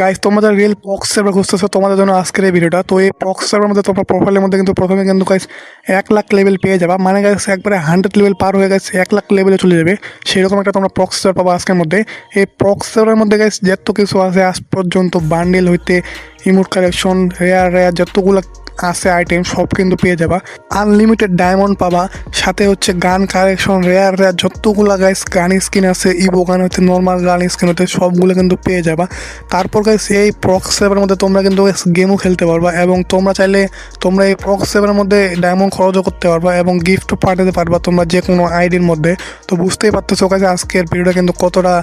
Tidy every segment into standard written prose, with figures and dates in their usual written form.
Guys তোমরা যারা real proxy server খুঁজতেছো তোমাদের জন্য আজকের এই ভিডিওটা। তো এই প্রক্সি সার্ভারের মধ্যে তোমার প্রোফাইলের মধ্যে কিন্তু প্রথমে কিন্তু গাইস 1,00,000 লেভেল পেয়ে যাবা, মানে গাইস একবারে 100 লেভেল পার হয়ে গেছে 1,00,000 লেভেলে চলে যাবে, সেরকম একটা তোমরা প্রক্সি সার্ভার পাবা আজকের মধ্যে। এই প্রক্সি সার্ভারের মধ্যে গাইস যত কিছু আছে আজ পর্যন্ত বান্ডেল হইতে ইমোট কালেকশন রেয়ার যতগুলো আছে আইটেম সব কিন্তু পেয়ে যাবা। আনলিমিটেড ডায়মন্ড পাবা, সাথে হচ্ছে গান কালেকশন রেয়ার যতগুলো গাইস গান স্কিন আছে, ইভো গান হচ্ছে নর্মাল গান স্কিন হচ্ছে সবগুলো কিন্তু পেয়ে যাবা। তারপর গাইস এই প্রক্সি সার্ভারের মধ্যে তোমরা কিন্তু গেমও খেলতে পারবা, এবং তোমরা চাইলে তোমরা এই প্রক্সি সার্ভারের মধ্যে ডায়মন্ড খরচও করতে পারবা এবং গিফটও পাঠাতে পারবা তোমরা যে কোনো আইডির মধ্যে। তো বুঝতেই পারতেছো গাইস আজকের ভিডিওটা কিন্তু কতটা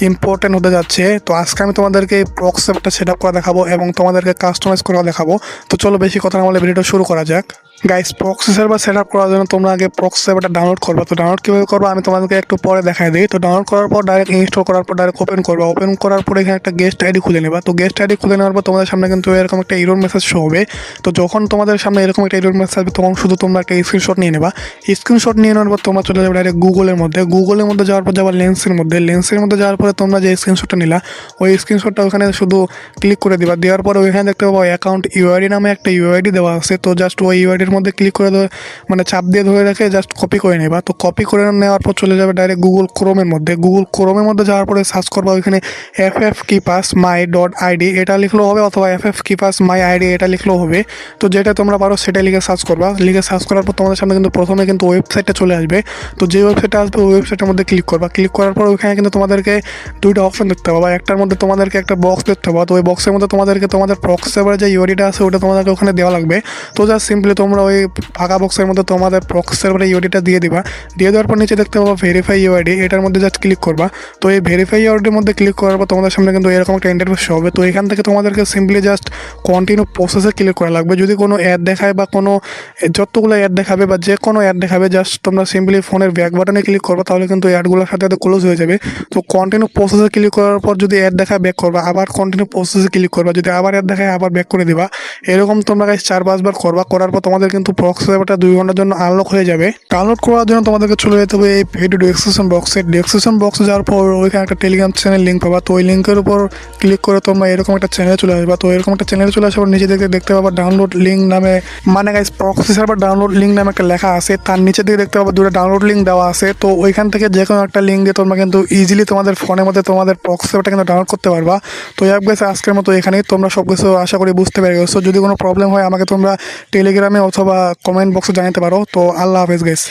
ইম্পর্টেন্ট হতে যাচ্ছে। তো আজকে আমি তোমাদেরকে প্রক্সি সার্ভারটা সেট আপ করা দেখাবো এবং তোমাদেরকে কাস্টমাইজ করা দেখাবো। তো চলো বেশি কথা না বলে ভিডিওটা শুরু করা যাক। Guys proxy server set up করার জন্য তোমরা আগে প্রক্সি সার্ভারটা ডাউনলোড করবা। তো ডাউনলোড কীভাবে করবা আমি তোমাদেরকে একটু পরে দেখাই দিই। তো ডাউনলোড করার পর ডাইরেক্ট ইনস্টল করার পর ডাইরেক্ট ওপেন করবা। ওপেন করার পর এখানে একটা গেস্ট আইডি খুলে নেবা। তো গেস্ট আইডি খুলে নেওয়ার পর তোমাদের সামনে কিন্তু এরকম একটা এরর মেসেজ শো হবে। তো যখন তোমাদের সামনে এরকম একটা এরর মেসেজ আসবে তখন শুধু তোমরা একটা স্ক্রিনশট নিয়ে নেবা। স্ক্রিনশট নিয়ে নেওয়ার পর তোমরা চলে যাবে ডাইরেক্ট গুগলের মধ্যে। গুগলের মধ্যে যাওয়ার পর যাবার লেন্সের মধ্যে যাওয়ার পরে তোমরা যে স্ক্রিনশটটা নিলা ওই স্ক্রিনশটটা ওখানে শুধু ক্লিক করে দিবা। দেওয়ার পরে ওইখানে দেখতে পাবো অ্যাকাউন্ট ইউআইডি নামে একটা ইউআইডি দেওয়া আছে। তো জাস্ট ওই ইউআইডির মধ্যে ক্লিক করে মানে চাপ দিয়ে ধরে রেখে জাস্ট কপি করে নেবা। তো কপি করে নেওয়ার পর চলে যাবে ডাইরেক্ট গুগল ক্রোমের মধ্যে। গুগল ক্রোমের মধ্যে যাওয়ার পরে সার্চ করবা ওইখানে ffkeepersmy.id এটা লিখলেও হবে, অথবা ffkeepersmy.id এটা লিখলেও হবে। তো যেটা তোমরা পারো সেটা লিখে সার্চ করবা। লিখে সার্চ করার পর তোমাদের সামনে কিন্তু প্রথমে কিন্তু ওয়েবসাইটটা চলে আসবে। তো যে ওয়েবসাইটটা আসবে ওই ওয়েবসাইটের মধ্যে ক্লিক করবা। ক্লিক করার পর ওইখানে কিন্তু তোমাদেরকে দুইটা অপশন দেখতে পাবা। একটার মধ্যে তোমাদেরকে একটা বক্স দেখতে পাবা। তো ওই বক্সের মধ্যে তোমাদেরকে তোমাদের প্রক্সি সার্ভারের যে ইউআইডিটা আছে ওটা তোমাদেরকে ওখানে দেওয়া লাগবে। তো জাস্ট সিম্পলি তোমরা ওই ফাঁকা বক্সের মধ্যে তোমাদের প্রক্সি সার্ভারের ইউআইডিটা দিয়ে দিবা। দিয়ে দেওয়ার পর নিচে দেখতে পাবা ভেরিফাই ইউআইডি, এটার মধ্যে জাস্ট ক্লিক করবা। তো এই ভেরিফাই ইউআইডির মধ্যে ক্লিক করার পর তোমাদের সামনে কিন্তু এরকম একটা ইন্টারফেস হবে। তো এখান থেকে তোমাদেরকে সিম্পলি জাস্ট কন্টিনিউ প্রসেসে ক্লিক করা লাগবে। যদি কোনো অ্যাড দেখায় বা কোনো যতগুলো অ্যাড দেখাবে বা যে কোনো অ্যাড দেখাবে জাস্ট তোমরা সিম্পলি ফোনের ব্যাক বাটনে ক্লিক করবা, তাহলে কিন্তু অ্যাডগুলোর সাথে সাথে ক্লোজ হয়ে যাবে। তো কন্টিনিউ প্রসেসে ক্লিক করার পর যদি অ্যাড দেখায় ব্যাক করবা, আবার কন্টিনিউ প্রসেসে ক্লিক করবা, যদি আবার অ্যাড দেখায় আবার ব্যাক করে দিবা। এরকম তোমরা গাইস 4-5 বার করবা। করার পর তোমাদের কিন্তু প্রক্সি সার্ভারটা 2 ঘন্টার জন্য আনলক হয়ে যাবে। ডাউনলোড করার জন্য তোমাদেরকে চলে যেতে হবে এই ভিডিও ডেসক্রিপশন বক্সে যাওয়ার পর ওইখানে একটা টেলিগ্রাম চ্যানেল লিঙ্ক পাবা। তো ওই লিঙ্কের উপর ক্লিক করে তোমরা এরকম একটা চ্যানেলে চলে আসবা। তো এরকম একটা চ্যানেলে চলে আসার নিচে দেখতে পাবা ডাউনলোড লিঙ্ক নামে, মানে guys proxy server download link নামে একটা লেখা আছে। তার নিচে দিকে দেখতে পাবা দুটো ডাউনলোড লিঙ্ক দেওয়া আছে। তো ওইখান থেকে যে কোনো একটা লিঙ্ক দিয়ে তোমরা কিন্তু ইজিলি তোমাদের ফোনের মধ্যে তোমাদের প্রক্সি সার্ভারটা কিন্তু ডাউনলোড করতে পারবা। তো গাইস আজকের মতো এখানেই, তোমরা সব কিছু আশা করি বুঝতে পেরে গেছো। যদি কোনো প্রবলেম হয় আমাকে তোমরা টেলিগ্রামে অথবা কমেন্ট বক্সে জানাতে পারো। তো আল্লাহ হাফেজ গাইস।